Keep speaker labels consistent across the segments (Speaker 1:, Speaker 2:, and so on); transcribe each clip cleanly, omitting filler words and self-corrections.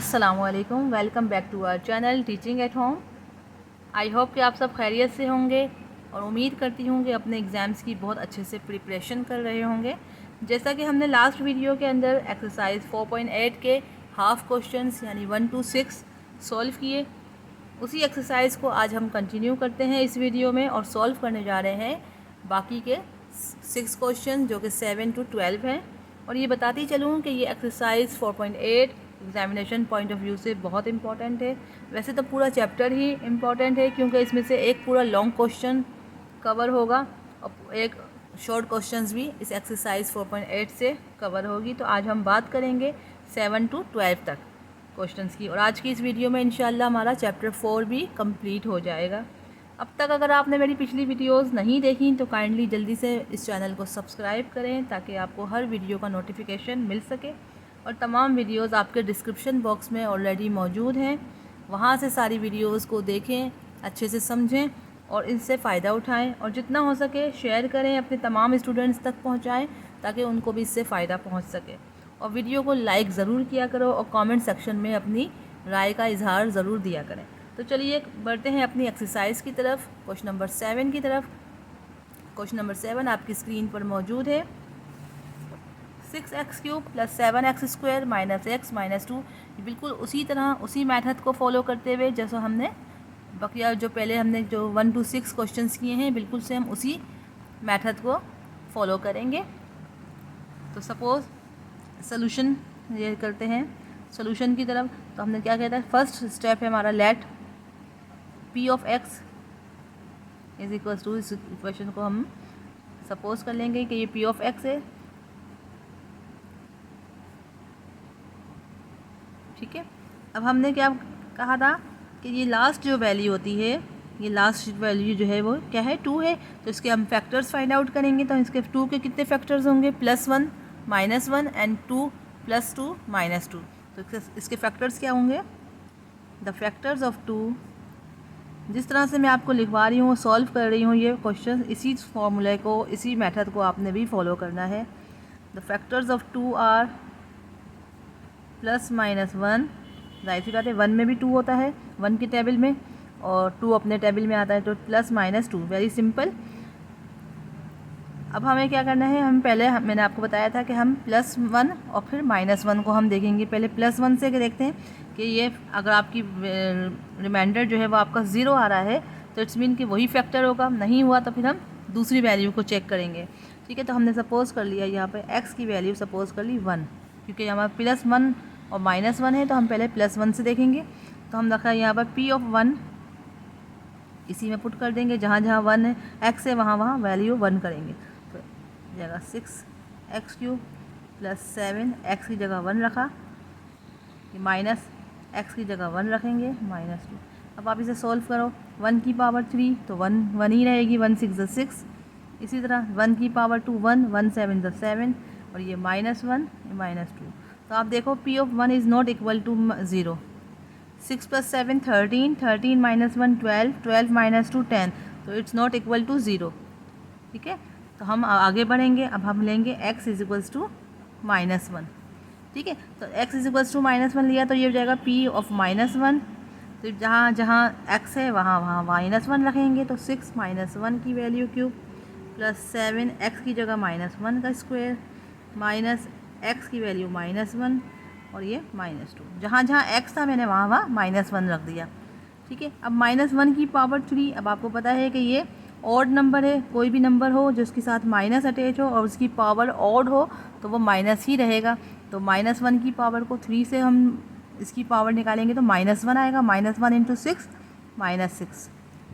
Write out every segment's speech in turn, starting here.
Speaker 1: अस्सलामुअलैकुम, welcome back to our channel teaching at home. I hope कि आप सब खैरियत से होंगे और उम्मीद करती हूँ कि अपने एग्ज़ाम्स की बहुत अच्छे से प्रिपरेशन कर रहे होंगे। जैसा कि हमने लास्ट वीडियो के अंदर एक्सरसाइज 4.8 के हाफ क्वेश्चंस यानी 1 to 6 सॉल्व किए, उसी एक्सरसाइज को आज हम कंटिन्यू करते हैं इस वीडियो में और सॉल्व करने जा रहे हैं बाकी के 6 क्वेश्चन जो कि 7 to 12 हैं। और ये बताती चलूँ कि ये exercise 4.8 examination point of view से बहुत इंपॉर्टेंट है। वैसे तो पूरा चैप्टर ही इम्पॉर्टेंट है क्योंकि इसमें से एक पूरा लॉन्ग क्वेश्चन कवर होगा और एक शॉर्ट क्वेश्चंस भी इस एक्सरसाइज 4.8 से कवर होगी। तो आज हम बात करेंगे 7 to 12 तक क्वेश्चंस की और आज की इस वीडियो में इंशाल्लाह हमारा चैप्टर 4 भी कंप्लीट हो जाएगा। अब तक अगर आपने मेरी पिछली वीडियोस नहीं देखी तो काइंडली जल्दी से इस चैनल को सब्सक्राइब करें ताकि आपको हर वीडियो का नोटिफिकेशन मिल सके और तमाम वीडियोस आपके डिस्क्रिप्शन बॉक्स में ऑलरेडी मौजूद हैं, वहाँ से सारी वीडियोस को देखें, अच्छे से समझें और इनसे फ़ायदा उठाएं और जितना हो सके शेयर करें, अपने तमाम स्टूडेंट्स तक पहुँचाएँ ताकि उनको भी इससे फ़ायदा पहुँच सके। और वीडियो को लाइक ज़रूर किया करो और कमेंट सेक्शन में अपनी राय का इजहार ज़रूर दिया करें। तो चलिए बढ़ते हैं अपनी एक्सरसाइज की तरफ, क्वेश्चन नंबर 7 की तरफ। क्वेश्चन नंबर 7 आपकी स्क्रीन पर मौजूद है। 6x³ + 7x² - x - 2 बिल्कुल उसी तरह उसी मेथड को फॉलो करते हुए जैसा हमने बकिया जो पहले हमने जो 1 to 6 क्वेश्चंस किए हैं बिल्कुल सेम उसी मेथड को फॉलो करेंगे। तो सपोज़ सोल्यूशन ये करते हैं सोल्यूशन की तरफ। तो हमने क्या कहता है, फर्स्ट स्टेप है हमारा let p of x is equal to, इस इक्वेशन को हम सपोज कर लेंगे कि ये p ऑफ x है, ठीक है। अब हमने क्या कहा था कि ये लास्ट जो वैल्यू होती है, ये लास्ट वैल्यू जो है वो क्या है, 2 है। तो इसके हम फैक्टर्स फाइंड आउट करेंगे। तो इसके 2 के कितने फैक्टर्स होंगे, +1 -1 एंड 2 + 2 -2। तो इसके फैक्टर्स क्या होंगे, द फैक्टर्स ऑफ 2। जिस तरह से मैं आपको लिखवा रही हूँ, सॉल्व कर रही हूँ ये क्वेश्चन, इसी फॉर्मूले को इसी मेथड को आपने भी फॉलो करना है। द फैक्टर्स ऑफ 2 आर +-1, जाहिर सी बात है 1 में भी 2 होता है 1 की टेबल में और 2 अपने टेबल में आता है, तो +-2 वेरी सिंपल। अब हमें क्या करना है, हम पहले मैंने आपको बताया था कि हम +1 और फिर -1 को हम देखेंगे। पहले +1 से देखते हैं कि ये अगर आपकी रिमाइंडर जो है वो आपका 0 आ रहा है तो इट्स मीन कि वही फैक्टर होगा, नहीं हुआ तो फिर हम दूसरी वैल्यू को चेक करेंगे, ठीक है। तो हमने सपोज़ कर लिया यहाँ पे x की वैल्यू सपोज़ कर ली 1, क्योंकि हमारा +1 और -1 है तो हम पहले +1 से देखेंगे। तो हम रखा है यहाँ पर p ऑफ 1, इसी में पुट कर देंगे, जहाँ जहाँ 1 है x है वहाँ वहाँ वैल्यू 1 करेंगे। तो जगह 6x³ + 7x की जगह 1 रखा, माइनस x की जगह 1 रखेंगे -2। अब आप इसे सॉल्व करो, 1 की पावर 3 तो 1 ही रहेगी, 1 6 = 6। इसी तरह 1 की पावर 2 1, 1 7 = 7 और ये -1 ये -2। तो आप देखो p of 1 is not equal to 0। 6 + 7 13, 13 - 1 12, 12 - 2 10, तो इट्स नॉट इक्वल टू 0, ठीक है। तो हम आगे बढ़ेंगे, अब हम लेंगे x इज इक्वल्स टू -1, ठीक है। तो x इज इक्वल्स टू -1 लिया तो ये हो जाएगा p ऑफ -1। तो जहाँ जहाँ x है वहाँ वहाँ -1 रखेंगे, तो 6 - 1 की वैल्यू क्यूब +7 x की जगह -1 का स्क्वायर माइनस x की वैल्यू -1 और ये -2। जहाँ जहाँ x था मैंने वहाँ वहाँ -1 रख दिया, ठीक है। अब -1 की पावर 3, अब आपको पता है कि ये ऑड नंबर है, कोई भी नंबर हो जिसके साथ माइनस अटैच हो और उसकी पावर ऑड हो तो वो माइनस ही रहेगा। तो -1 की पावर को 3 से हम इसकी पावर निकालेंगे तो -1 आएगा, -1 × 6 -6,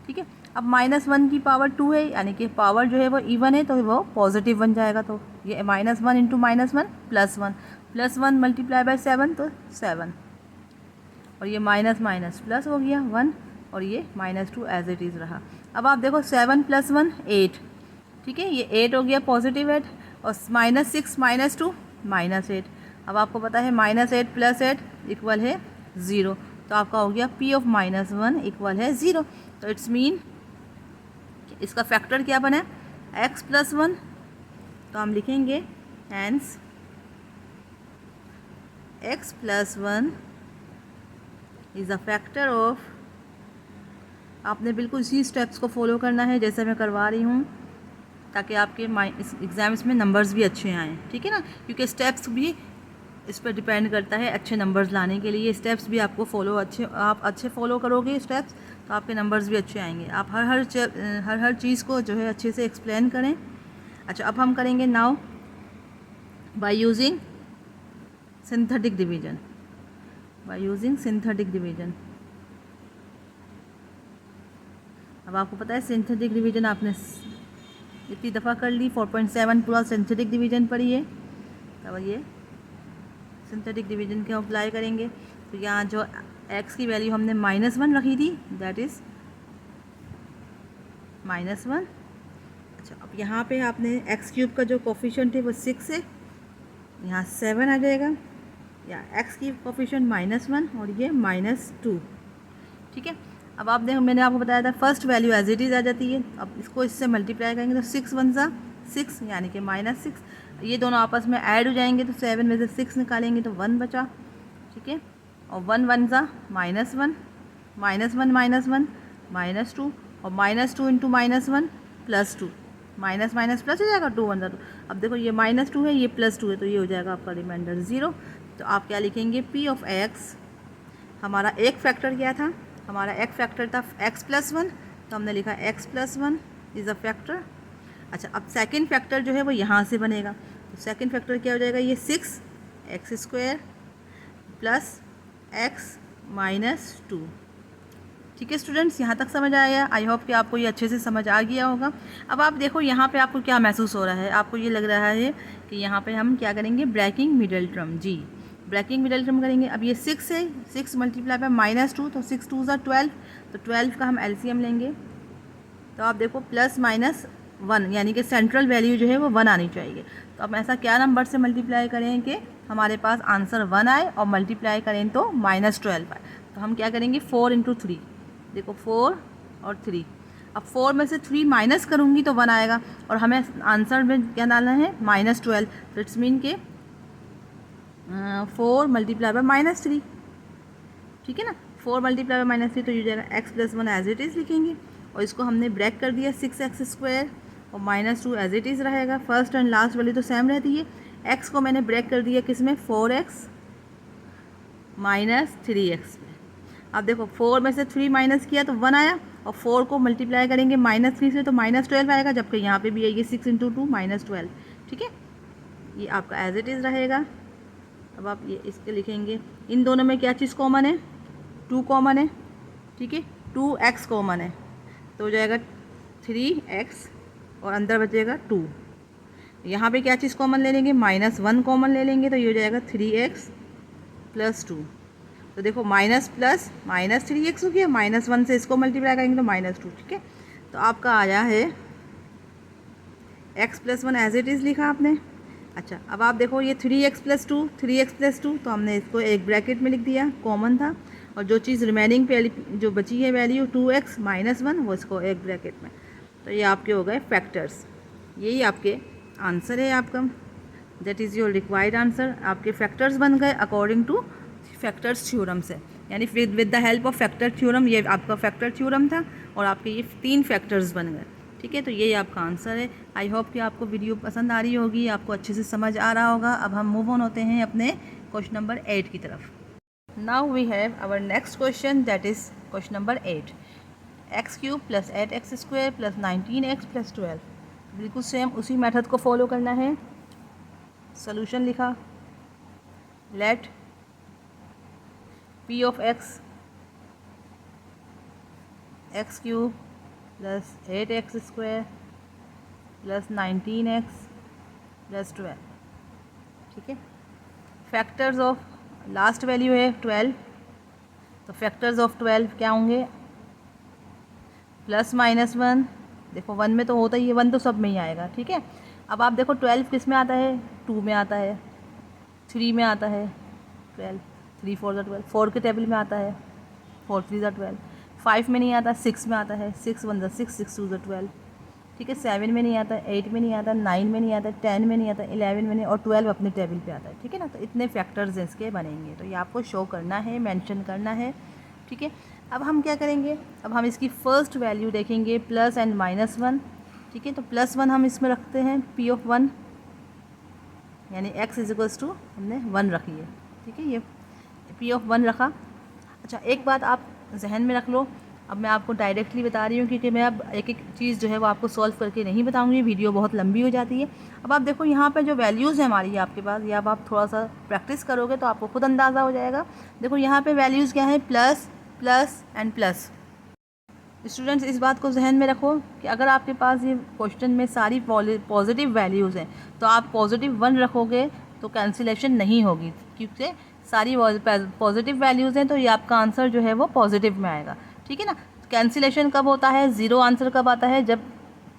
Speaker 1: ठीक है। अब -1 की पावर 2 है, यानी कि पावर जो है वो इवन है तो वो पॉजिटिव बन जाएगा। तो ये -1 × -1 +1, +1 × 7 तो 7 और ये माइनस माइनस प्लस हो गया 1 और ये -2 एज इट इज़ रहा। अब आप देखो 7 + 1 8, ठीक है, ये 8 हो गया पॉजिटिव 8 और -6 -2 -8। अब आपको पता है -8 + 8 इक्वल है 0, तो आपका हो गया p ऑफ -1 इक्वल है 0। तो इट्स मीन इसका फैक्टर क्या बना है, x + 1, तो हम लिखेंगे hence x + 1 is a factor of, आपने बिल्कुल इसी स्टेप्स को फॉलो करना है जैसे मैं करवा रही हूँ, ताकि आपके एग्ज़ाम्स में नंबर्स भी अच्छे आएँ, ठीक है ना, क्योंकि स्टेप्स भी इस पर डिपेंड करता है अच्छे नंबर्स लाने के लिए। स्टेप्स भी आपको आप अच्छे फॉलो करोगे स्टेप्स, तो आपके नंबर्स भी अच्छे आएंगे। आप हर चीज़ को जो है अच्छे से एक्सप्लेन करें। अच्छा, अब हम करेंगे now by using synthetic division, अब आपको पता है सिंथेटिक डिवीजन आपने इतनी दफ़ा कर ली, 4.7 पूरा सिंथेटिक डिवीजन पढ़ी है। अब ये सिंथेटिक डिवीजन के अप्लाई करेंगे, तो यहाँ जो x की वैल्यू हमने -1 रखी थी, दैट इज़ -1। अच्छा, अब यहाँ पे आपने x³ का जो कोफिशिएंट है वो 6 है, यहाँ 7 आ जाएगा, या x की कोफिशिएंट -1 और ये -2, ठीक है। अब आप देखो, मैंने आपको बताया था first value as it is आ जाती है। अब इसको इससे मल्टीप्लाई करेंगे तो 6 1 सा 6 यानी कि -6, ये दोनों आपस में ऐड हो जाएंगे तो 7 में से 6 निकालेंगे तो 1 बचा, ठीक है। और 1 1 सा -1, -2, और -2 इंटू -1 +2, माइनस माइनस प्लस हो जाएगा, 2 1 2। अब देखो ये -2 है, ये +2 है, तो ये हो जाएगा आपका रिमाइंडर 0। तो आप क्या लिखेंगे, P ऑफ x, हमारा एक फैक्टर क्या था, हमारा एक फैक्टर था x+1, तो हमने लिखा x+1 इज़ अ फैक्टर। अच्छा, अब सेकंड फैक्टर जो है वो यहाँ से बनेगा, तो सेकंड फैक्टर क्या हो जाएगा, ये 6x² प्लस x -2। ठीक है स्टूडेंट्स, यहाँ तक समझ आया? आई होप कि आपको ये अच्छे से समझ आ गया होगा। अब आप देखो यहाँ पे आपको क्या महसूस हो रहा है, आपको ये लग रहा है कि यहाँ पे हम क्या करेंगे, ब्रेकिंग मिडल टर्म, जी ब्रेकिंग मिडल टर्म करेंगे। अब ये 6 है, 6 मल्टीप्लाई बाय -2, तो 6 2 12, तो 12 का हम एलसीएम लेंगे। तो आप देखो +-1 यानी कि सेंट्रल वैल्यू जो है वो 1 आनी चाहिए। तो अब ऐसा क्या नंबर से मल्टीप्लाई करें कि हमारे पास आंसर 1 आए, और मल्टीप्लाई करें तो -12 आए। तो हम क्या करेंगे, 4 × 3, देखो 4 और 3। अब 4 में से 3 माइनस करूँगी तो 1 आएगा, और हमें आंसर में क्या डालना है, -12। तो इट्स मीन के 4 मल्टीप्लाई बाय -3, ठीक है ना, 4 मल्टीप्लाई बाय -3, तो ये जाएगा x+1 एज इट इज़ लिखेंगे। और इसको हमने ब्रेक कर दिया 6x² और -2 एज इट इज़ रहेगा। फर्स्ट एंड लास्ट वाली तो सेम रहती है। x को मैंने ब्रेक कर दिया किस में, 4x -3x में। अब देखो 4 में से 3 माइनस किया तो 1 आया, और 4 को मल्टीप्लाई करेंगे -3 से तो -12 आएगा, जबकि यहाँ पे भी आएगी 6 × 2 -12, ठीक है। ये आपका एज इट इज़ रहेगा। अब आप ये इसके लिखेंगे, इन दोनों में क्या चीज़ कॉमन है, 2 कॉमन है, ठीक है, 2x कॉमन है, तो हो जाएगा 3x और अंदर बचेगा 2। यहाँ पे क्या चीज़ कॉमन ले लेंगे, -1 कॉमन ले लेंगे, तो ये हो जाएगा 3x + 2। तो देखो माइनस प्लस -3x हो गया, -1 से इसको मल्टीप्लाई करेंगे तो -2, ठीक है। तो आपका आया है x+1 एज इट इज़ लिखा आपने। अच्छा, अब आप देखो ये 3x + 2, तो हमने इसको एक ब्रैकेट में लिख दिया, कॉमन था, और जो चीज़ रिमेनिंग पे जो बची है वैल्यू 2x -1, वो इसको एक ब्रैकेट में। तो ये आपके हो गए फैक्टर्स, यही आपके आंसर है आपका, that is your required answer. आपके फैक्टर्स बन गए अकॉर्डिंग टू फैक्टर्स थ्योरम से, यानी with the help of factor theorem, ये आपका फैक्टर थ्योरम था और आपके ये 3 फैक्टर्स बन गए, ठीक है। तो यही आपका आंसर है। आई होप कि आपको वीडियो पसंद आ रही होगी, आपको अच्छे से समझ आ रहा होगा। अब हम मूव ऑन होते हैं अपने क्वेश्चन नंबर 8 की तरफ। Now we have our next question, that is question number 8, x³ + 8x² + 19x + 12। बिल्कुल सेम उसी मेथड को फॉलो करना है। सोल्यूशन लिखा, late P of x, x³ + 8x² + 19x + 12, ठीक है। फैक्टर्स ऑफ लास्ट वैल्यू है 12, तो फैक्टर्स ऑफ 12 क्या होंगे, +-1, देखो 1 में तो होता ही है, 1 तो सब में ही आएगा, ठीक है। अब आप देखो 12 किस में आता है, 2 में आता है, 3 में आता है 12, 3 4 12, 4 के टेबल में आता है, 4 3 12, 5 में नहीं आता, 6 में आता है, 6 1 6 6 2 12, ठीक है। 7 में नहीं आता, 8 में नहीं आता, 9 में नहीं आता, 10 में नहीं आता, 11 में नहीं, और 12 अपने टेबल पे आता है, ठीक है ना। तो इतने फैक्टर्स इसके बनेंगे, तो ये आपको शो करना है, मेंशन करना है। ठीक है। अब हम क्या करेंगे, अब हम इसकी फ़र्स्ट वैल्यू देखेंगे प्लस एंड माइनस वन। ठीक है, तो प्लस वन हम इसमें रखते हैं पी ऑफ वन, यानी x इज इक्वल्स टू हमने वन रखी है। ठीक है, ये पी ऑफ वन रखा। अच्छा, एक बात आप जहन में रख लो, अब मैं आपको डायरेक्टली बता रही हूँ क्योंकि मैं अब एक एक चीज़ जो है वो आपको सॉल्व करके नहीं बताऊँगी, वीडियो बहुत लंबी हो जाती है। अब आप देखो यहाँ पे जो वैल्यूज़ है हमारी आपके पास, या अब आप थोड़ा सा प्रैक्टिस करोगे तो आपको खुद अंदाज़ा हो जाएगा। देखो यहाँ पे वैल्यूज़ क्या है, plus plus and plus. Students इस बात को जहन में रखो कि अगर आपके पास ये क्वेश्चन में सारी पॉजिटिव वैल्यूज़ हैं तो आप पॉजिटिव वन रखोगे तो कैंसिलेशन नहीं होगी, क्योंकि सारी पॉजिटिव वैल्यूज़ हैं तो ये आपका आंसर जो है वो पॉजिटिव में आएगा। ठीक है ना। कैंसिलेशन कब होता है, ज़ीरो आंसर कब आता है, जब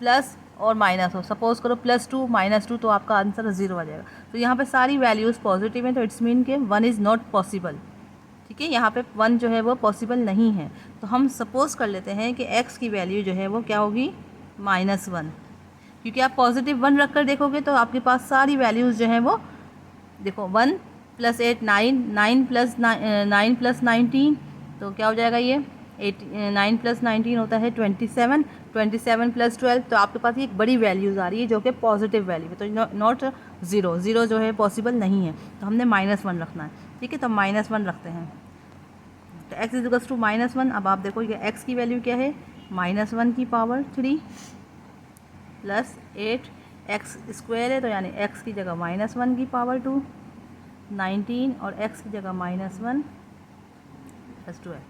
Speaker 1: प्लस और माइनस हो। सपोज़ करो +2 -2 तो आपका आंसर ज़ीरो आ जाएगा। तो यहाँ पे सारी वैल्यूज़ पॉजिटिव हैं तो इट्स मीन के वन इज़ नॉट पॉसिबल। ठीक है, यहाँ पे वन जो है वो पॉसिबल नहीं है। तो हम सपोज़ कर लेते हैं कि x की वैल्यू जो है वो क्या होगी, -1, क्योंकि आप पॉजिटिव वन रख कर देखोगे तो आपके पास सारी वैल्यूज़ जो हैं वो देखो 1 + 8 9, 9 + 19 तो क्या हो जाएगा ये 9 + 19 होता है 27, 27 + 12 तो आपके पास ये एक बड़ी वैल्यूज़ आ रही है जो कि पॉजिटिव वैल्यू है, तो नॉट ज़ीरो, ज़ीरो जो है पॉसिबल नहीं है, तो हमने -1 रखना है। ठीक है, तो -1 रखते हैं, तो x इज इक्वल्स टू -1। अब आप देखो ये x की वैल्यू क्या है, -1 की पावर 3 + 8, x स्क्वायर है तो यानी x की जगह -1 की पावर 2, 19 और x की जगह -1 + 12।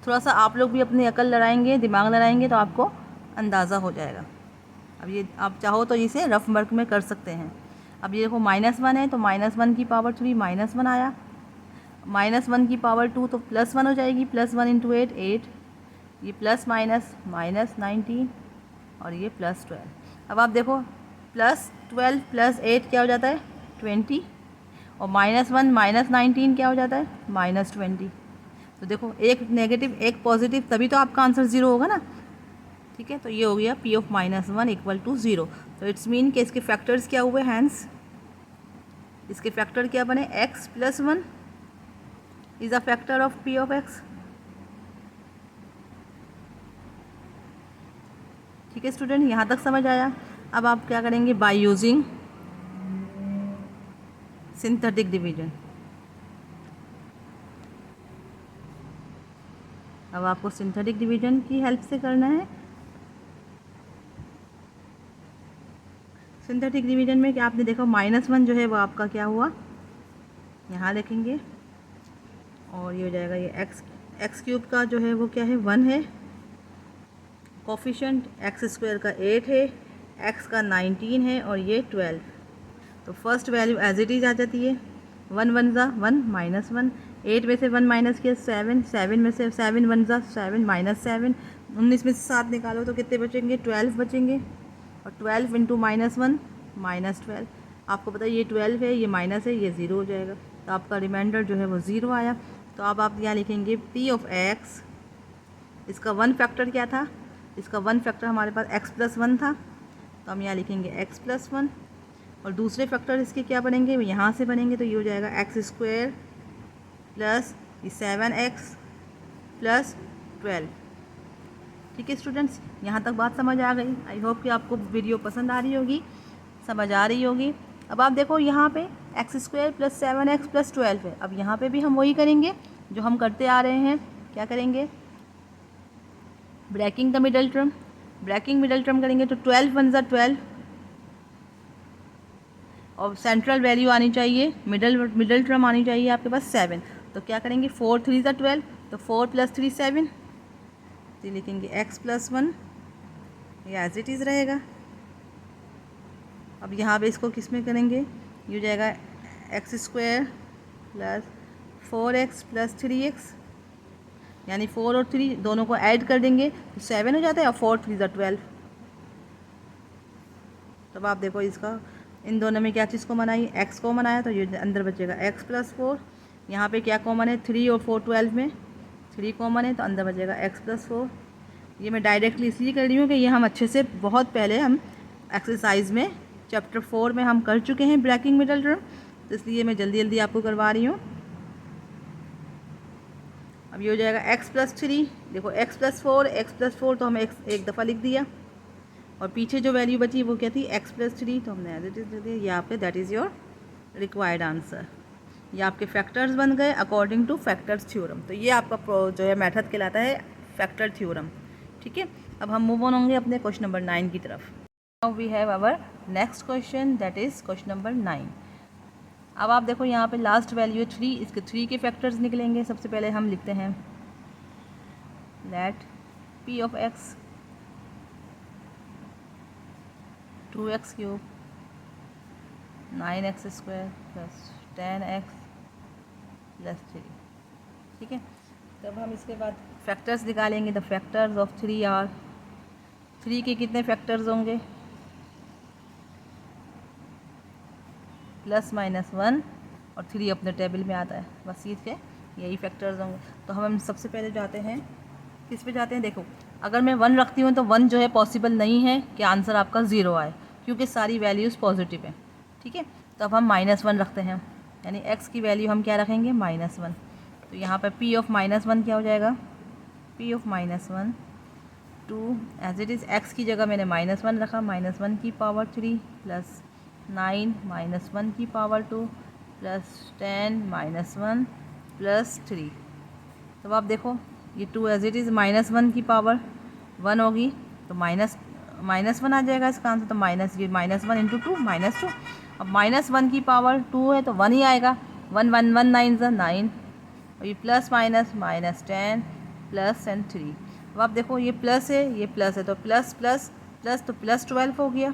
Speaker 1: थोड़ा सा आप लोग भी अपनी अकल लड़ाएंगे, दिमाग लड़ाएंगे तो आपको अंदाज़ा हो जाएगा। अब ये आप चाहो तो इसे रफ वर्क में कर सकते हैं। अब ये देखो -1 है तो -1 की पावर 3 -1 आया, -1 की पावर 2 तो +1 हो जाएगी, +1 × 8 8, ये प्लस माइनस -19 और ये +12। अब आप देखो +12 + 8 क्या हो जाता है 20, और -1 -19 क्या हो जाता है -20। तो देखो एक नेगेटिव एक पॉजिटिव, तभी तो आपका आंसर ज़ीरो होगा ना। ठीक है, तो ये हो गया P of -1 = 0। तो इट्स मीन कि इसके फैक्टर्स क्या हुए, हैंस इसके फैक्टर क्या बने, x + 1 is a factor of P of x। ठीक है स्टूडेंट, यहाँ तक समझ आया। अब आप क्या करेंगे, बाय यूजिंग सिंथेटिक डिवीजन। अब आपको सिंथेटिक डिवीजन की हेल्प से करना है। सिंथेटिक डिवीजन में क्या आपने देखा, -1 जो है वो आपका क्या हुआ, यहाँ लिखेंगे, और ये हो जाएगा ये x³ का जो है वो क्या है 1 है, कोफिशिएंट x² का 8 है, x का 19 है और ये 12। तो first value as it is आ जाती है, 1 1 ज़ा 1 -1, 8 में से 1 माइनस किया 7, 7 में से 7 1 ज़ा 7 -7, 19 में से 7 निकालो तो कितने बचेंगे 12 बचेंगे, और 12 × -1 -12। आपको पता है ये 12 है, ये माइनस है, ये ज़ीरो हो जाएगा, तो आपका रिमाइंडर जो है वो ज़ीरो आया। तो अब आप यहाँ लिखेंगे P of x, इसका वन फैक्टर क्या था, इसका वन फैक्टर हमारे पास x + 1 था, तो हम यहाँ लिखेंगे x + 1, और दूसरे फैक्टर इसके क्या बनेंगे, यहाँ से बनेंगे, तो ये हो जाएगा x² + 7x + 12। ठीक है स्टूडेंट्स, यहाँ तक बात समझ आ गई। आई होप कि आपको वीडियो पसंद आ रही होगी, समझ आ रही होगी। अब आप देखो यहाँ पे x² + 7x + 12 है। अब यहाँ पे भी हम वही करेंगे जो हम करते आ रहे हैं। क्या करेंगे, breaking the middle term, breaking middle term करेंगे तो 12 1 ज़ा 12, और सेंट्रल वैल्यू आनी चाहिए, मिडल टर्म आनी चाहिए आपके पास 7। तो क्या करेंगे 4 3 ज़ा 12, तो 4 + 3 7, तो लिखेंगे x + 1, ये एज इट इज़ रहेगा। अब यहाँ पे इसको किस में करेंगे, ये हो जाएगा x² + 4x + 3x, यानी 4 और 3 दोनों को ऐड कर देंगे तो 7 हो जाता है, और 4 3 ज़ा 12। तब आप देखो इसका इन दोनों में क्या चीज़ को मनाई, x को मनाया, तो ये अंदर बचेगा x + 4। यहाँ पे क्या कॉमन है, 3 और 4 12 में 3 कॉमन है, तो अंदर बचेगा x + 4। ये मैं डायरेक्टली इसलिए कर रही हूँ कि ये हम अच्छे से बहुत पहले हम एक्सरसाइज में चैप्टर 4 में हम कर चुके हैं ब्रेकिंग मिडल टर्म, तो इसलिए मैं जल्दी जल्दी आपको करवा रही हूँ। अब ये हो जाएगा x प्लस 3, देखो x प्लस 4, तो हमने x एक दफ़ा लिख दिया, और पीछे जो वैल्यू बची वो क्या थी, x प्लस 3, तो हमने एज इट इज़ लिख दिया। यहाँ पे that is your required answer. ये आपके फैक्टर्स बन गए अकॉर्डिंग टू फैक्टर्स थ्योरम। तो ये आपका जो है मेथड कहलाता है फैक्टर थ्योरम। ठीक है, अब हम मूव ऑन होंगे अपने क्वेश्चन नंबर 9 की तरफ। Now we have our next question, that is question number 9। अब आप देखो यहाँ पे लास्ट वैल्यू है 3, इसके 3 के फैक्टर्स निकलेंगे। सबसे पहले हम लिखते हैं let p of x 2x cube 9x square plus 10x plus 3। ठीक है, तब हम इसके बाद फैक्टर्स निकालेंगे। द फैक्टर्स ऑफ 3 आर, 3 के कितने फैक्टर्स होंगे, प्लस माइनस 1, और 3 अपने टेबल में आता है, बस इसके यही फैक्टर्स होंगे। तो हम सबसे पहले जाते हैं किस पे जाते हैं, देखो अगर मैं 1 रखती हूँ तो 1 जो है पॉसिबल नहीं है कि आंसर आपका 0 आए, क्योंकि सारी वैल्यूज़ पॉजिटिव हैं। ठीक है, तो अब हम -1 रखते हैं, यानी x की वैल्यू हम क्या रखेंगे, -1। तो यहाँ पर p ऑफ -1 क्या हो जाएगा, p of -1 2, as it is x की जगह मैंने -1 रखा, -1 की पावर 3 प्लस 9 -1 की पावर 2 प्लस 10 -1 प्लस 3। तो आप देखो ये 2 एज इट इज़ -1 की पावर 1 होगी, तो -1 आ जाएगा इसका आंसर। तो -1 इंटू 2 -2। अब -1 की पावर 2 है तो 1 ही आएगा, 1 1 1 9 9, और ये प्लस माइनस -10 प्लस एंड 3। अब आप देखो ये प्लस है, ये प्लस है, तो प्लस प्लस प्लस तो प्लस 12 हो गया,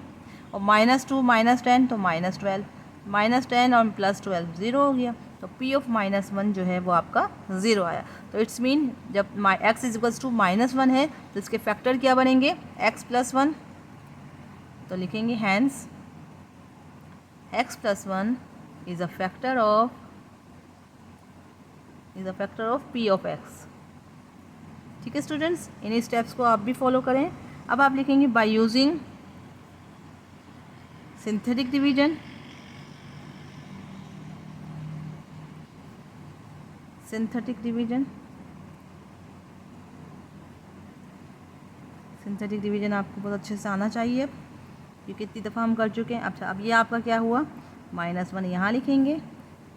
Speaker 1: और -2 -10 तो -12, -10 और प्लस 12 0 हो गया। तो p ऑफ -1 जो है वो आपका 0 आया। तो इट्स मीन जब x इज इक्वल्स टू -1 है तो इसके फैक्टर क्या बनेंगे, x प्लस 1। तो लिखेंगे hence x plus 1 is a factor of p of x। ठीक है स्टूडेंट्स, इन स्टेप्स को आप भी फॉलो करें। अब आप लिखेंगे by using synthetic division, synthetic division आपको बहुत अच्छे से आना चाहिए, क्योंकि इतनी दफ़ा हम कर चुके हैं। अच्छा, अब ये आपका क्या हुआ, -1 यहाँ लिखेंगे,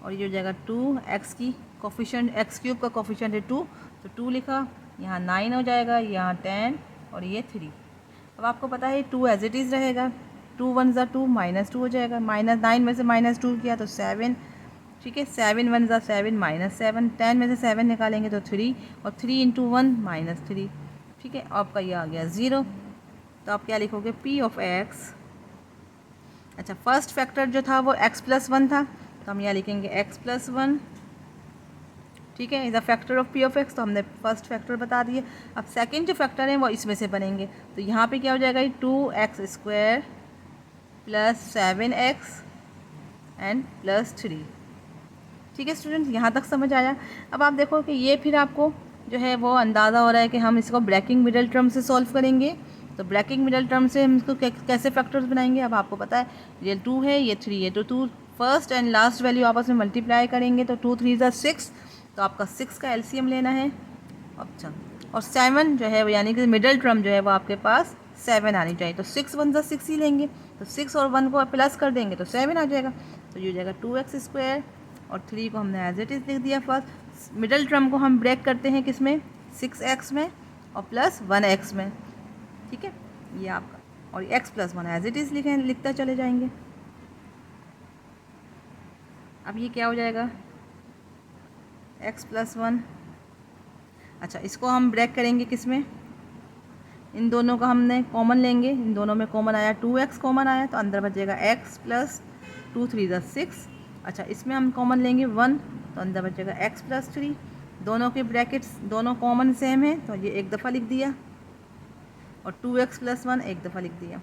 Speaker 1: और ये हो जाएगा 2, x की कोफिशिएंट, x क्यूब का कोफिशिएंट है 2, तो 2 लिखा, यहाँ 9 हो जाएगा, यहाँ 10 और ये 3। अब आपको पता है 2 एज इट इज़ रहेगा, 2 1 ज़ा 2 -2 हो जाएगा, -9 में से -2 किया तो 7। ठीक है, 7 1 ज़ा 7 -7, 10 में से 7 निकालेंगे तो 3, और 3 इंटू 1 -3। ठीक है, आपका ये आ गया 0। तो आप क्या लिखोगे, p ऑफ x। अच्छा, फर्स्ट फैक्टर जो था वो x प्लस 1 था, तो हम यहाँ लिखेंगे x प्लस 1। ठीक है, is a factor of p of x, तो हमने फर्स्ट फैक्टर बता दिए। अब सेकंड जो फैक्टर हैं वो इसमें से बनेंगे, तो यहाँ पे क्या हो जाएगा, 2x square plus 7x and plus 3। ठीक है स्टूडेंट्स, यहाँ तक समझ आया। अब आप देखो कि ये फिर आपको जो है वो अंदाज़ा हो रहा है कि हम इसको ब्रैकिंग मिडल टर्म से सॉल्व करेंगे। तो ब्रैकिंग मिडल टर्म से हम इसको कैसे फैक्टर्स बनाएंगे, अब आपको पता है ये 2 है, ये 3 है, तो 2 फर्स्ट एंड लास्ट वैल्यू आपस में मल्टीप्लाई करेंगे, तो 2 3 ज़ा 6, तो आपका 6 का एलसीएम लेना है। अच्छा, और 7 जो है वो यानी कि मिडल टर्म जो है वो आपके पास 7 आनी चाहिए, तो 6 1 ज़ा 6 ही लेंगे, तो 6 और 1 को प्लस कर देंगे तो 7 आ जाएगा। तो ये हो जाएगा 2x स्क्वायर, और 3 को हमने एज इट इज़ लिख दिया। फर्स्ट मिडल टर्म को हम ब्रेक करते हैं किस में, 6x में और प्लस 1x में। ठीक है, ये आपका, और x plus 1 as it is लिखते चले जाएंगे। अब ये क्या हो जाएगा, x प्लस 1। अच्छा, इसको हम ब्रेक करेंगे किस में, इन दोनों का हमने कॉमन लेंगे, इन दोनों में कॉमन आया 2x कॉमन आया, तो अंदर बचेगा x प्लस 2 3 ज़ा 6। अच्छा, इसमें हम कॉमन लेंगे 1, तो अंदर बचेगा x प्लस 3। दोनों के ब्रैकेट्स दोनों कॉमन सेम है, तो ये एक दफ़ा लिख दिया, और 2x प्लस 1 एक दफ़ा लिख दिया,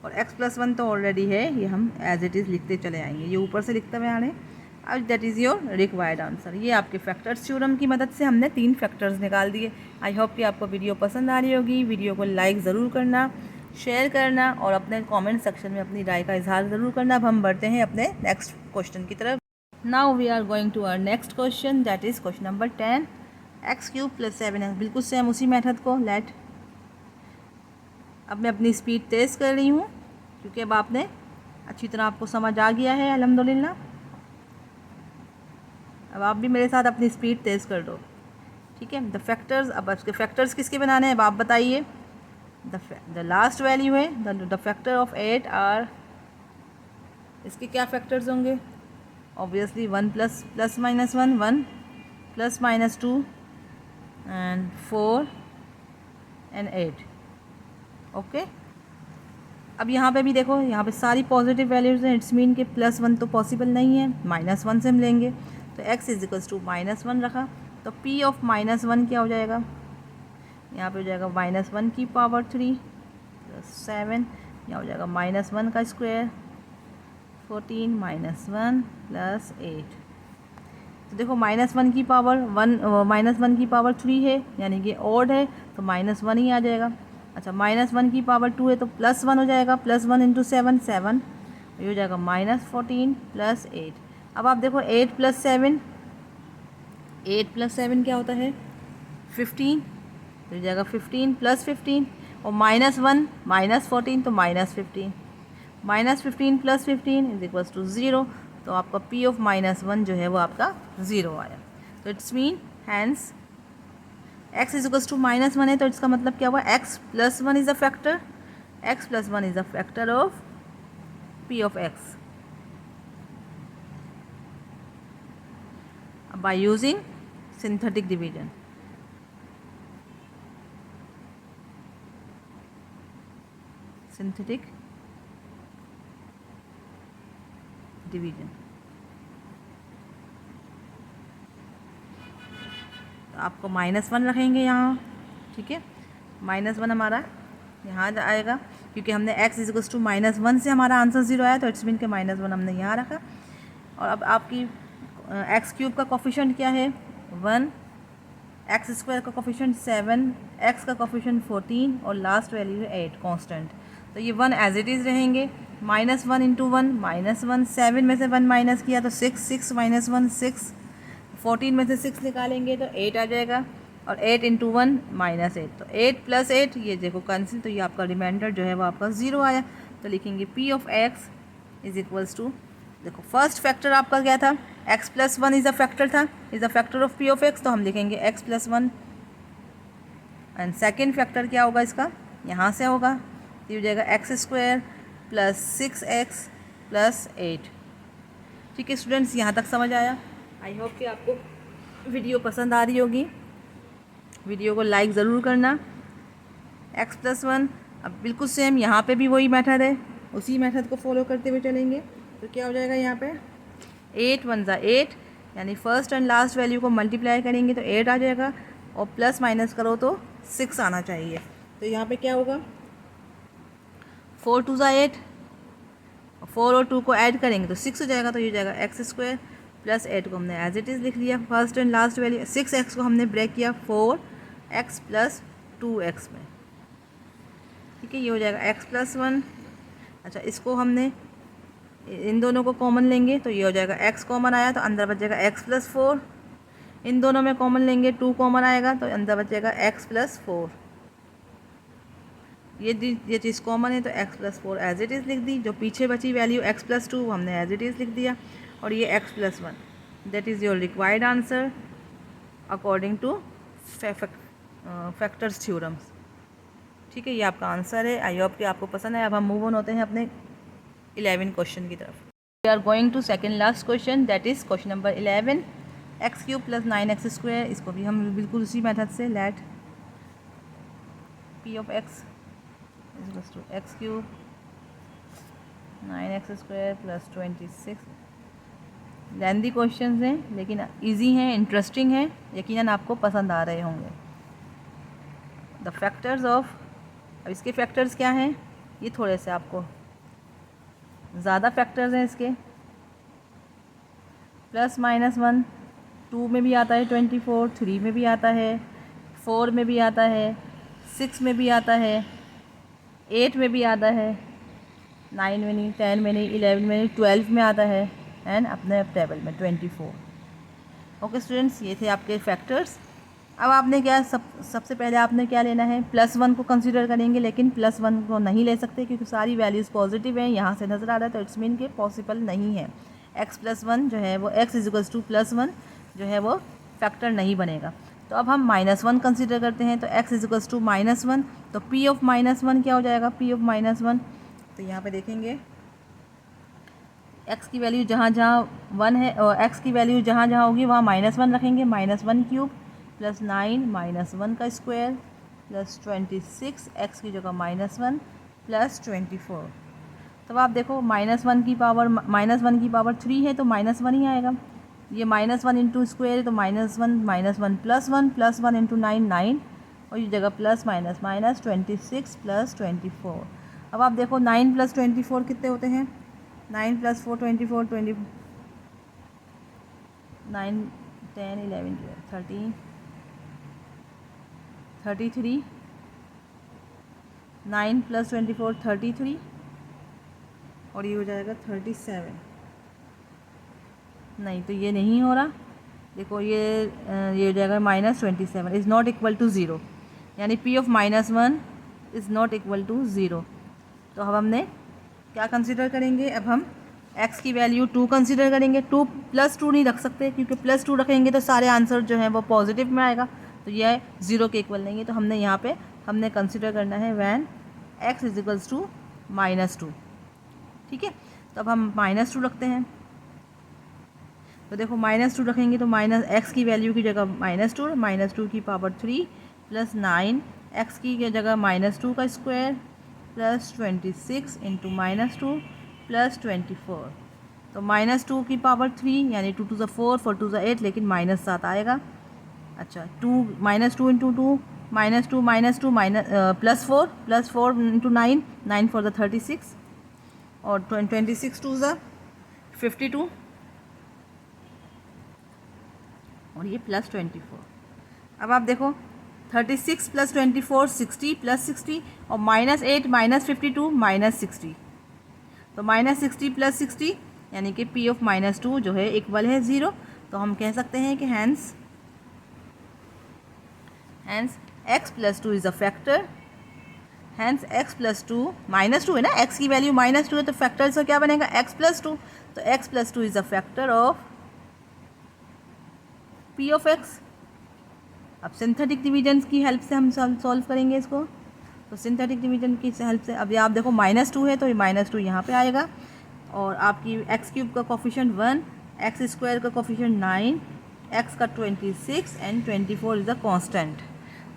Speaker 1: और x प्लस 1 तो ऑलरेडी है, ये हम एज इट इज़ लिखते चले आएंगे, ये ऊपर से लिखते हुए आ रहे हैं। अब that is your required answer. ये आपके फैक्टर्स थ्योरम की मदद से हमने 3 फैक्टर्स निकाल दिए। आई होप कि आपको वीडियो पसंद आ रही होगी। वीडियो को लाइक ज़रूर करना, शेयर करना, और अपने कमेंट सेक्शन में अपनी राय का इजहार ज़रूर करना। अब हम बढ़ते हैं अपने नेक्स्ट क्वेश्चन की तरफ। Now we are going to our next question, that is question number 10। X cube plus 7x, बिल्कुल सेम उसी मेथड को लेट। अब मैं अपनी स्पीड तेज़ कर रही हूँ क्योंकि अब आपने अच्छी तरह आपको समझ आ गया है अल्हम्दुलिल्लाह। अब आप भी मेरे साथ अपनी स्पीड तेज़ कर दो, ठीक है। द फैक्टर्स, अब इसके फैक्टर्स किसके बनाने हैं अब आप बताइए। द लास्ट वैल्यू है द फैक्टर ऑफ 8 आर, इसके क्या फैक्टर्स होंगे। Obviously 1 plus plus minus 1, 1 plus minus 2 and 4 and 8। Okay, अब यहाँ पे भी देखो, यहाँ पे सारी पॉजिटिव वैल्यूज़ हैं। इट्स मीन के +1 तो पॉसिबल नहीं है, -1 से हम लेंगे। तो x इज इक्वल्स टू -1 रखा, तो p ऑफ -1 क्या हो जाएगा, यहाँ पे हो जाएगा -1 की पावर 3 + 7, यहाँ हो जाएगा -1 का स्क्वायर 14 -1 + 8। तो देखो -1 की पावर 1 की पावर 3 है, यानी कि ऑड है, तो -1 ही आ जाएगा। अच्छा, -1 की पावर 2 है तो +1 हो जाएगा, +1 × 7 7, ये हो जाएगा -14 + 8। अब आप देखो 8 + 7, 8 + 7 क्या होता है 15, तो हो जाएगा 15 + 15, और -1 -14 तो -15, -15 + 15 इज इक्वल्स टू 0। तो आपका p ऑफ -1 जो है वो आपका 0 आया। तो it's mean hence x is equals to -1 है, तो इसका मतलब क्या हुआ, x + 1 is a factor, x + 1 is a factor of p of x by using synthetic division। Synthetic division, तो आपको -1 रखेंगे यहाँ, ठीक है। -1 हमारा यहाँ आएगा क्योंकि हमने x इज इक्वल्स टू -1 से हमारा आंसर 0 आया, तो इट्स मीन के -1 हमने यहाँ रखा। और अब आपकी एक्स क्यूब का कोफिशिएंट क्या है 1, एक्स स्क्वायर का कोफिशिएंट 7, एक्स का कोफिशिएंट 14 और लास्ट वैल्यू है 8 कांस्टेंट। तो ये 1 एज इट इज़ रहेंगे। -1 × 1 -1, 7 में से 1 माइनस किया तो 6, 6 - 1 6, 14 में से 6 निकालेंगे तो 8 आ जाएगा, और 8 × 1 -8, तो 8 + 8 ये देखो कैंसिल, तो ये आपका रिमाइंडर जो है वो आपका 0 आया। तो लिखेंगे p of x is equals to, देखो फर्स्ट फैक्टर आपका क्या था, x + 1 इज़ अ फैक्टर था, is a factor of p of x, तो हम लिखेंगे x + 1। एंड सेकेंड फैक्टर क्या होगा इसका, यहाँ से होगा, तो हो जाएगा x² + 6x + 8। ठीक है स्टूडेंट्स, यहाँ तक समझ आया। आई होप कि आपको वीडियो पसंद आ रही होगी। वीडियो को लाइक ज़रूर करना। x + 1, अब बिल्कुल सेम यहाँ पे भी वही मेथड है, उसी मेथड को फॉलो करते हुए चलेंगे। तो क्या हो जाएगा यहाँ पे 8 × 1 = 8, यानी फर्स्ट एंड लास्ट वैल्यू को मल्टीप्लाई करेंगे तो 8 आ जाएगा, और प्लस माइनस करो तो 6 आना चाहिए। तो यहाँ पे क्या होगा 4 × 2 = 8, 4 और 2 को ऐड करेंगे तो 6 हो जाएगा, तो ये हो जाएगा x² + 8 को हमने एज इट इज़ लिख लिया, first and last value 6x को हमने ब्रेक किया 4x + 2x में, ठीक है। ये हो जाएगा x + 1। अच्छा, इसको हमने इन दोनों को कॉमन लेंगे तो ये हो जाएगा x कॉमन आया तो अंदर बचेगा x + 4, इन दोनों में कॉमन लेंगे 2 कॉमन आएगा तो अंदर बचेगा x + 4। ये चीज़ कॉमन है तो x + 4 एज इट इज़ लिख दी, जो पीछे बची वैल्यू x + 2 हमने एज इट इज़ लिख दिया, और ये x + 1, that is your required answer according two factors theorems. ठीक है, ये आपका आंसर है। आई होप कि आपको पसंद है। अब हम मूव ऑन होते हैं अपने 11 क्वेश्चन की तरफ। We are going to second last question, that is question number 11, x³ + 9x²। इसको भी हम बिल्कुल उसी मेथड से let p of x is to x³ 9x² + 26। Lengthy questions हैं लेकिन इजी हैं, इंटरेस्टिंग हैं, यकीनन आपको पसंद आ रहे होंगे। द फैक्टर्स ऑफ, अब इसके फैक्टर्स क्या हैं, ये थोड़े से आपको ज़्यादा फैक्टर्स हैं इसके। +-1 2 में भी आता है 24, 3 में भी आता है, 4 में भी आता है, 6 में भी आता है, 8 में भी आता है, 9 में नहीं, 10 में नहीं, 11 में नहीं, 12 में आता है, एंड अपने टेबल में 24। ओके स्टूडेंट्स, ये थे आपके फैक्टर्स। अब आपने क्या सबसे पहले आपने क्या लेना है, +1 को कंसीडर करेंगे, लेकिन +1 को नहीं ले सकते क्योंकि सारी वैल्यूज़ पॉजिटिव हैं, यहाँ से नज़र आ रहा है, तो इट्स मीन के पॉसिबल नहीं है। x+1 जो है वो x = +1 जो है वो फैक्टर नहीं बनेगा। तो अब हम -1 कंसीडर करते हैं, तो x = -1, तो p ऑफ -1 क्या हो जाएगा, p ऑफ -1, तो यहाँ पे देखेंगे x की वैल्यू जहाँ जहाँ 1 है और x की वैल्यू जहाँ जहाँ होगी वहाँ -1 रखेंगे, -1³ + 9 -1 का स्क्वायर + 26 x की जगह -1 + 24। तब आप देखो -1 की पावर 3 है तो -1 ही आएगा। ये -1 इंटू स्क्वायर तो -1 -1 +1 +1 इंटू 9 9, और ये जगह प्लस माइनस माइनस 26 + 24। अब आप देखो 9 + 24 कितने होते हैं, 9 + 4 24 20 9 10 11 12 13 33, 9 + 24 33, और ये हो जाएगा 37। नहीं तो ये नहीं हो रहा, देखो ये हो जाएगा -27 इज़ नॉट इक्वल टू 0, यानी p of -1 is not equal to 0। तो अब हमने क्या कंसीडर करेंगे, अब हम x की वैल्यू 2 कंसीडर करेंगे। 2 + 2 नहीं रख सकते क्योंकि +2 रखेंगे तो सारे आंसर जो हैं वो पॉजिटिव में आएगा, तो यह 0 के इक्वल नहीं है। तो हमने यहाँ पे हमने कंसीडर करना है वैन x = -2, ठीक है। तो अब हम -2 रखते हैं, तो देखो -2 रखेंगे तो x की वैल्यू की जगह -2 की पावर 3 + 9 x की जगह -2 का स्क्वायर + 26 इंटू -2 + 24। तो -2 की पावर 3 यानी 2 × 4 4 × 8, लेकिन -7 आएगा। अच्छा -2 इंटू 2 -2 +4 इंटू 9 9 4 36, और 26 2 52, और ये +24। अब आप देखो 36 + 24 60 + 60, और -8 -52 -60, तो -60 + 60 यानी कि p ऑफ -2 जो है इक्वल है 0। तो हम कह सकते हैं कि hence x + 2 is a factor, hence x + 2 -2 है ना, x की वैल्यू -2 है तो फैक्टर से क्या बनेगा, x + 2, तो x + 2 is a factor of p of x। अब सिंथेटिक डिवीजन की हेल्प से हम सॉल्व करेंगे इसको, तो सिंथेटिक डिवीजन की हेल्प से अब आप देखो -2 है तो ये -2 यहाँ पे आएगा, और आपकी x³ का कोफिशिएंट 1, x² का कोफिशिएंट 9, x का 26 एंड 24 इज़ अ कांस्टेंट।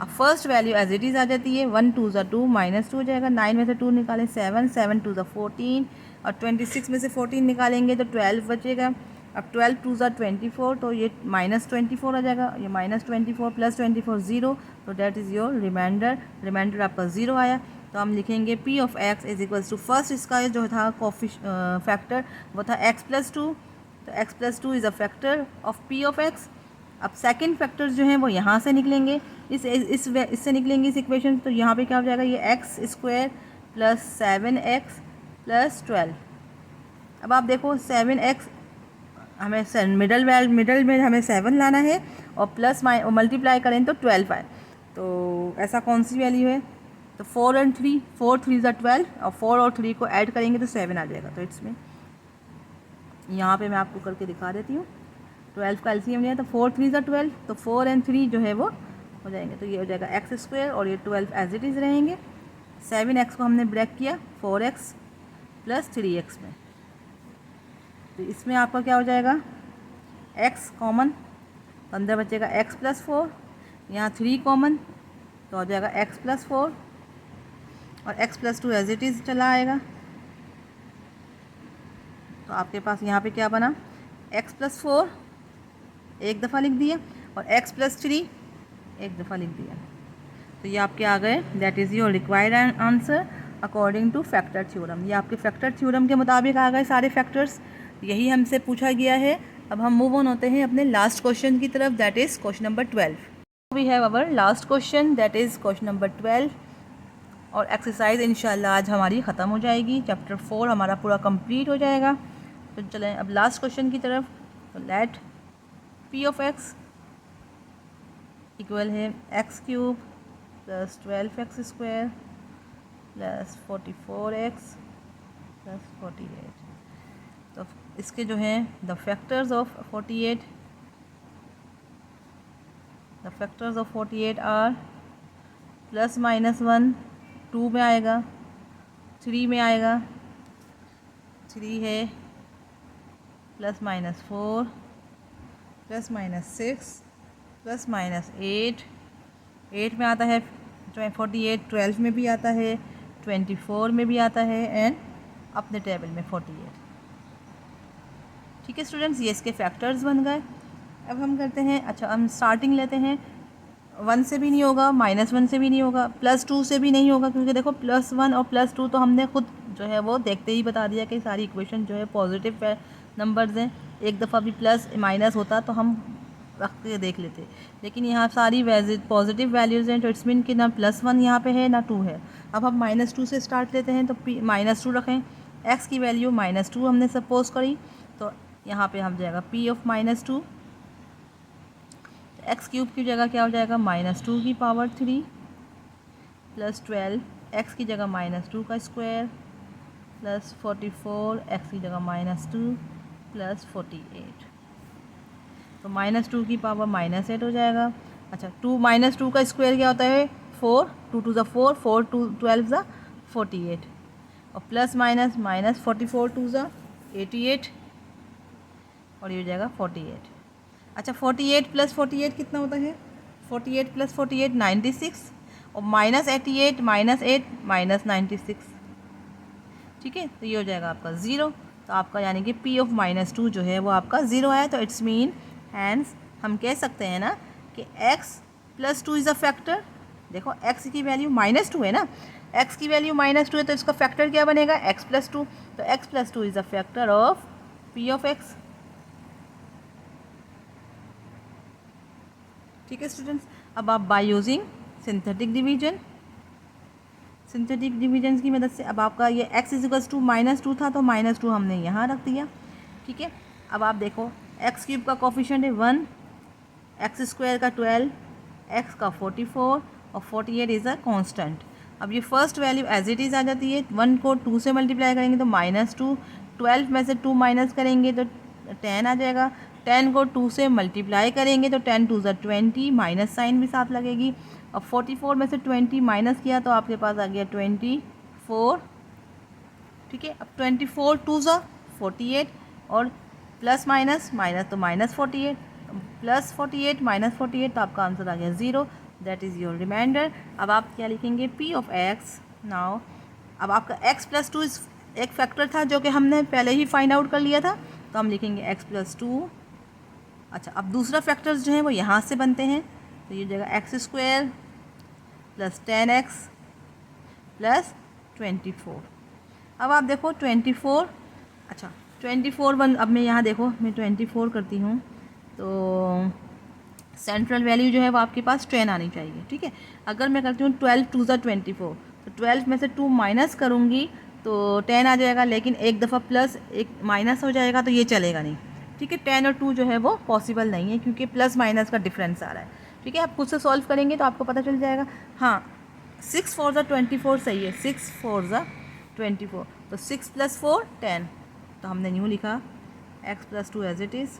Speaker 1: अब first value as it is आ जाती है, 1 2 = 2 -2 हो जाएगा, 9 में से 2 निकालें 7 7 2 = 14, और 26 में से 14 निकालेंगे तो 12 बचेगा। अब 12 2 = 24, तो ये -24 आ जाएगा, ये -24 + 24 0, तो डैट इज़ योर रिमाइंडर आपका 0 आया। तो हम लिखेंगे p ऑफ x = फर्स्ट इसका जो था फैक्टर वो था x + 2, तो x + 2 is a factor of p of x। अब सेकंड फैक्टर जो हैं वो यहाँ से निकलेंगे, इससे निकलेंगे इस इक्वेशन, तो यहाँ पे क्या हो जाएगा, ये x² + 7x + 12। अब आप देखो 7x हमें मिडल में हमें 7 लाना है, और प्लस मल्टीप्लाई करें तो 12 आए, तो ऐसा कौन सी वैल्यू है, तो 4 और 3 4 3 = 12, और 4 और 3 को ऐड करेंगे तो 7 आ जाएगा। तो इसमें यहाँ पे मैं आपको करके दिखा देती हूँ, 12 का एलसीएम लिया तो 4 3 = 12, तो 4 और 3 जो है वो हो जाएंगे, तो ये हो जाएगा x² और ये 12 एज इट इज़ रहेंगे। 7x को हमने ब्रेक किया 4x + 3x में, तो इसमें आपका क्या हो जाएगा, x कॉमन तो अंदर बचेगा x + 4, यहाँ 3 कॉमन तो हो जाएगा x + 4, और x + 2 एज इट इज़ चला आएगा। तो आपके पास यहाँ पे क्या बना, x + 4 एक दफ़ा लिख दिया, और x + 3 एक दफ़ा लिख दिया, तो ये आपके आ गए, that is your required answer according two factor theorem. ये आपके फैक्टर थ्योरम के मुताबिक आ गए सारे फैक्टर्स, यही हमसे पूछा गया है। अब हम मूव ऑन होते हैं अपने लास्ट क्वेश्चन की तरफ, that is question number 12। We have our last question, that is question number 12, और एक्सरसाइज इंशाल्लाह आज हमारी ख़त्म हो जाएगी, चैप्टर 4 हमारा पूरा कंप्लीट हो जाएगा। तो चलें अब लास्ट क्वेश्चन की तरफ, तो let p of x equal है x cube plus 12x² plus 44x plus 48। तो इसके जो हैं the factors of 48 are plus -1 2 में आएगा, 3 में आएगा, 3 है प्लस -4 प्लस -6 प्लस -8, 8 में आता है 48, 12 में भी आता है, 24 में भी आता है एंड अपने टेबल में 48। ठीक है स्टूडेंट्स, ये इसके फैक्टर्स बन गए। अब हम करते हैं, अच्छा हम स्टार्टिंग लेते हैं, 1 से भी नहीं होगा, -1 से भी नहीं होगा, +2 से भी नहीं होगा, क्योंकि देखो +1 और +2 तो हमने खुद जो है वो देखते ही बता दिया कि सारी इक्वेशन जो है पॉजिटिव नंबर्स हैं। एक दफ़ा भी प्लस माइनस होता तो हम रख के देख लेते, लेकिन यहाँ सारी पॉजिटिव वैल्यूज़ हैं, तो इट्स मीन कि ना +1 यहाँ पे है ना 2 है। अब हम -2 से स्टार्ट लेते हैं, तो -2 रखें, x की वैल्यू -2 हमने सपोज करी, तो यहाँ पे हम जाएगा p ऑफ -2, एक्स क्यूब की जगह क्या हो जाएगा -2 की पावर 3 प्लस 12, एक्स की जगह -2 का स्क्वायर प्लस 44, एक्स की जगह -2 प्लस 48, तो -2 की पावर -8 हो जाएगा। अच्छा -2 का स्क्वायर क्या होता है 4, 2 2 ज़ा 4, 4 2 12 ज़ा 48, और प्लस माइनस -44 2 ज़ा 88, और ये हो जाएगा 48। अच्छा 48 प्लस 48 कितना होता है, 48 प्लस 48 96, और -88 -8 -96। ठीक है, तो ये हो जाएगा आपका 0। तो आपका यानी कि p ऑफ -2 जो है वो आपका 0 है। तो इट्स मीन हैंस हम कह सकते हैं ना कि x + 2 इज़ अ फैक्टर। देखो x की वैल्यू -2 है ना, x की वैल्यू -2 है, तो इसका फैक्टर क्या बनेगा x + 2। तो x + 2 is a factor of p of x। ठीक है स्टूडेंट्स, अब आप बाय यूजिंग सिंथेटिक डिवीजन की मदद से, अब आपका ये x = -2 था, तो -2 हमने यहाँ रख दिया। ठीक है, अब आप देखो x क्यूब का कोफिशिएंट है 1, x² का 12, x का 44 और 48 इज़ अ कांस्टेंट। अब ये first value as it is आ जाती है, 1 को 2 से मल्टीप्लाई करेंगे तो -2, 12 में से 2 माइनस करेंगे तो 10 आ जाएगा, 10 को 2 से मल्टीप्लाई करेंगे तो 10 2 ज़ा 20, माइनस साइन भी साथ लगेगी, और 44 में से 20 माइनस किया तो आपके पास आ गया 24। ठीक है, अब 24 2 ज़ा 48, और प्लस माइनस तो -48, प्लस 48 -48, तो आपका आंसर आ गया 0। That is your reminder. अब आप क्या लिखेंगे p ऑफ x। नाउ अब आपका x + 2 एक फैक्टर था जो कि हमने पहले ही फाइंड आउट कर लिया था, तो हम लिखेंगे x + 2। अच्छा अब दूसरा फैक्टर्स जो हैं वो यहाँ से बनते हैं, तो ये जगह x² प्लस 10x प्लस 24। अब आप देखो 24, अच्छा 24 1, अब मैं यहाँ देखो मैं 24 करती हूँ, तो सेंट्रल वैल्यू जो है वो आपके पास 10 आनी चाहिए। ठीक है, अगर मैं करती हूँ 12 2 ज़ा 24, तो 12 में से 2 माइनस करूँगी तो 10 आ जाएगा, लेकिन एक दफ़ा प्लस एक माइनस हो जाएगा तो ये चलेगा नहीं। ठीक है, 10 और 2 जो है वो पॉसिबल नहीं है, क्योंकि प्लस माइनस का डिफरेंस आ रहा है। ठीक है, आप खुद से सॉल्व करेंगे तो आपको पता चल जाएगा। हाँ 6 4 ज़ा 24 सही है, 6 4 ज़ा 24, तो 6 + 4 10, तो हमने यूँ लिखा x + 2 एज इट इज़,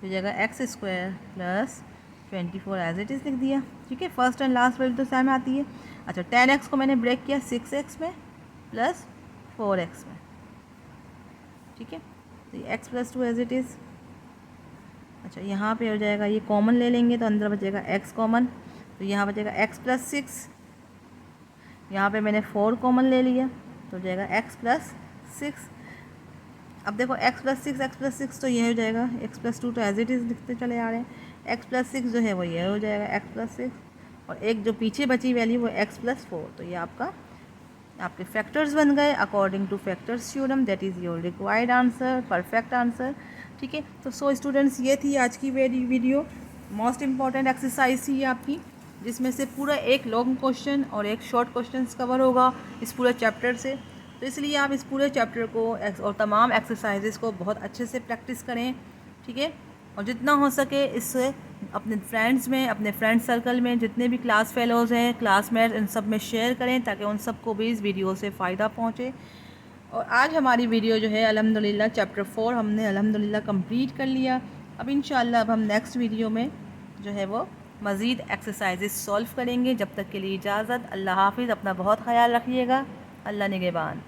Speaker 1: तो जगह x² plus 24 as it is लिख दिया। ठीक है, फर्स्ट एंड लास्ट वैल्यू तो सेम आती है। अच्छा 10x को मैंने ब्रेक किया 6x में प्लस 4x में। ठीक है, तो ये x + 2 एज इट इज़। अच्छा यहाँ पे हो जाएगा, ये कॉमन ले लेंगे तो अंदर बचेगा x कॉमन, तो यहाँ बचेगा x + 6, यहाँ पे मैंने 4 कॉमन ले लिया तो हो जाएगा x + 6। अब देखो x + 6 तो ये हो जाएगा, x + 2 तो एज इट इज़ लिखते चले आ रहे हैं, x + 6 जो है वो ये हो जाएगा x + 6, और एक जो पीछे बची वैल्यू वो x + 4, तो ये आपके फैक्टर्स बन गए according two factors theorem. That is your required answer, perfect answer. ठीक है, तो सो स्टूडेंट्स ये थी आज की वीडियो, मोस्ट इम्पॉर्टेंट एक्सरसाइज थी आपकी, जिसमें से पूरा एक लॉन्ग क्वेश्चन और एक शॉर्ट क्वेश्चन कवर होगा इस पूरे चैप्टर से। तो इसलिए आप इस पूरे चैप्टर को और तमाम एक्सरसाइजेस को बहुत अच्छे से प्रैक्टिस करें। ठीक है, और जितना हो सके इससे अपने फ्रेंड्स में, अपने फ्रेंड सर्कल में जितने भी क्लास फेलोज़ हैं, क्लासमेट्स, इन सब में शेयर करें ताकि उन सबको भी इस वीडियो से फ़ायदा पहुँचे। और आज हमारी वीडियो जो है अल्हम्दुलिल्लाह चैप्टर 4 हमने अल्हम्दुलिल्लाह कंप्लीट कर लिया। अब इंशाअल्लाह अब हम नेक्स्ट वीडियो में जो है वो मज़ीद एक्सरसाइजेस सॉल्व करेंगे। जब तक के लिए इजाज़त। अल्लाह हाफ़िज़। अपना बहुत ख़याल रखिएगा। अल्लाह निगहबान।